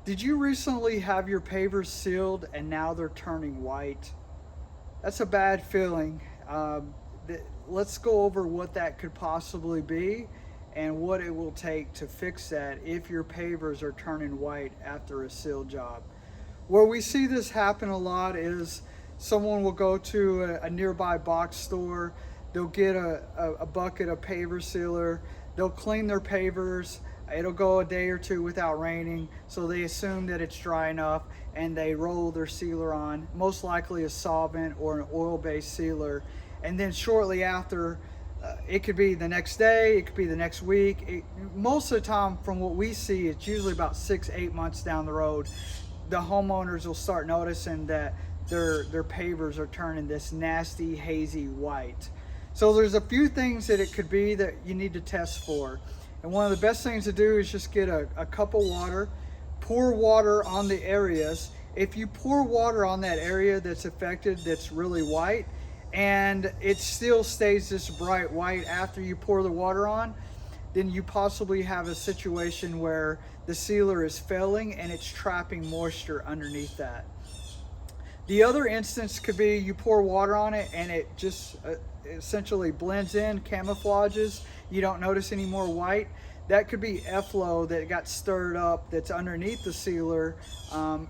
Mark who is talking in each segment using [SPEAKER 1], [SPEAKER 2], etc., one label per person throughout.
[SPEAKER 1] Did you recently have your pavers sealed and now they're turning white? That's a bad feeling. Let's go over what that could possibly be and what it will take to fix that if your pavers are turning white after a seal job. Where we see this happen a lot is someone will go to a nearby box store, they'll get a bucket of paver sealer, they'll clean their pavers, it'll go a day or two without raining, so they assume that it's dry enough and they roll their sealer on, most likely a solvent or an oil-based sealer, and then shortly after, it could be the next day, it could be the next week. Most of the time, from what we see, it's usually about 6-8 months down the road, the homeowners will start noticing that their pavers are turning this nasty hazy white. So there's a few things that it could be that you need to test for. And one of the best things to do is just get a cup of water, pour water on the areas. If you pour water on that area that's affected, that's really white, and it still stays this bright white after you pour the water on, then you possibly have a situation where the sealer is failing and it's trapping moisture underneath that. The other instance could be you pour water on it and it just essentially blends in, camouflages. You don't notice any more white. That could be effluent that got stirred up that's underneath the sealer.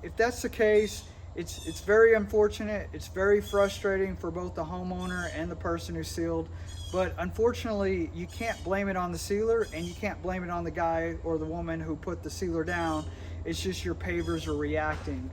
[SPEAKER 1] If that's the case, it's very unfortunate. It's very frustrating for both the homeowner and the person who sealed. But unfortunately, you can't blame it on the sealer and you can't blame it on the guy or the woman who put the sealer down. It's just your pavers are reacting.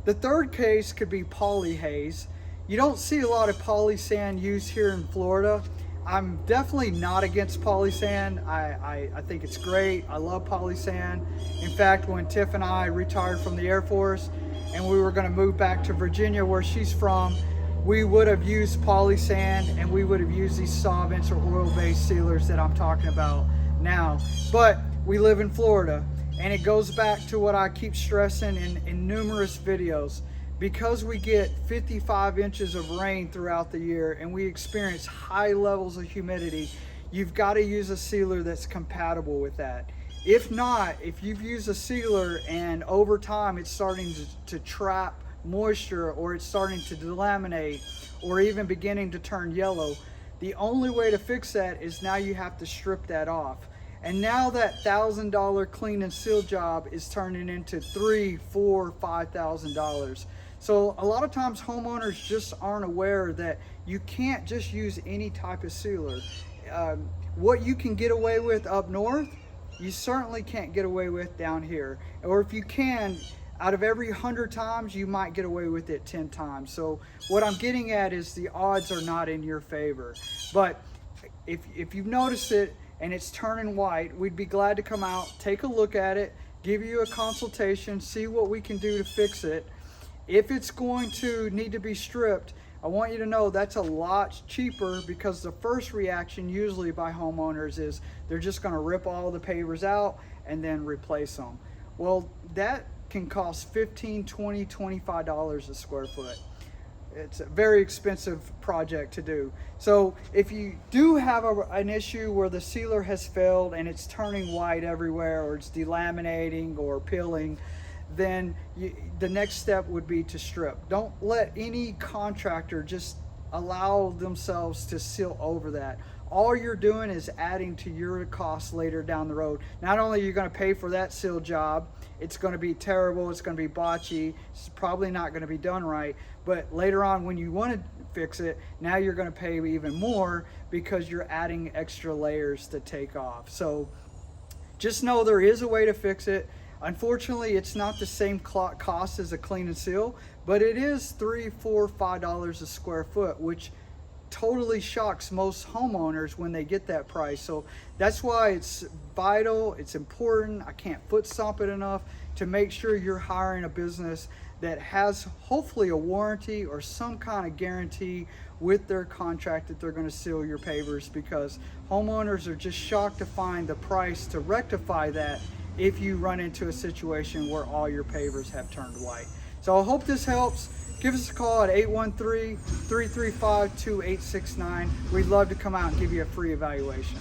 [SPEAKER 1] The third case could be poly haze. You don't see a lot of poly sand used here in Florida. I'm definitely not against poly sand. I think it's great. I love poly sand. In fact, when Tiff and I retired from the Air Force and we were going to move back to Virginia where she's from, we would have used poly sand and we would have used these solvents or oil-based sealers that I'm talking about now. But we live in Florida, and it goes back to what I keep stressing in numerous videos. Because we get 55 inches of rain throughout the year and we experience high levels of humidity, you've got to use a sealer that's compatible with that. If not, if you've used a sealer and over time it's starting to trap moisture, or it's starting to delaminate, or even beginning to turn yellow, the only way to fix that is now you have to strip that off. And now that $1,000 clean and seal job is turning into $3,000, $4,000, $5,000. So a lot of times homeowners just aren't aware that you can't just use any type of sealer. What you can get away with up north, you certainly can't get away with down here. Or if you can, out of every 100 times, you might get away with it 10 times. So what I'm getting at is the odds are not in your favor. But if you've noticed it and it's turning white, we'd be glad to come out, take a look at it, give you a consultation, see what we can do to fix it. If it's going to need to be stripped, I want you to know that's a lot cheaper, because the first reaction usually by homeowners is they're just going to rip all the pavers out and then replace them. Well, that can cost $15, $20, $25 a square foot. It's a very expensive project to do. So if you do have an issue where the sealer has failed and it's turning white everywhere, or it's delaminating or peeling, then the next step would be to strip. Don't let any contractor just allow themselves to seal over that. All you're doing is adding to your costs later down the road. Not only are you going to pay for that seal job, it's going to be terrible, it's going to be botchy, it's probably not going to be done right, but later on when you want to fix it, now you're going to pay even more because you're adding extra layers to take off. So just know there is a way to fix it. Unfortunately, it's not the same cost as a clean and seal, but it is $3, $4, $5 a square foot, which totally shocks most homeowners when they get that price. So that's why it's vital, it's important, I can't foot stomp it enough, to make sure you're hiring a business that has hopefully a warranty or some kind of guarantee with their contract that they're going to seal your pavers, because homeowners are just shocked to find the price to rectify that if you run into a situation where all your pavers have turned white. So I hope this helps. Give us a call at 813-335-2869. We'd love to come out and give you a free evaluation.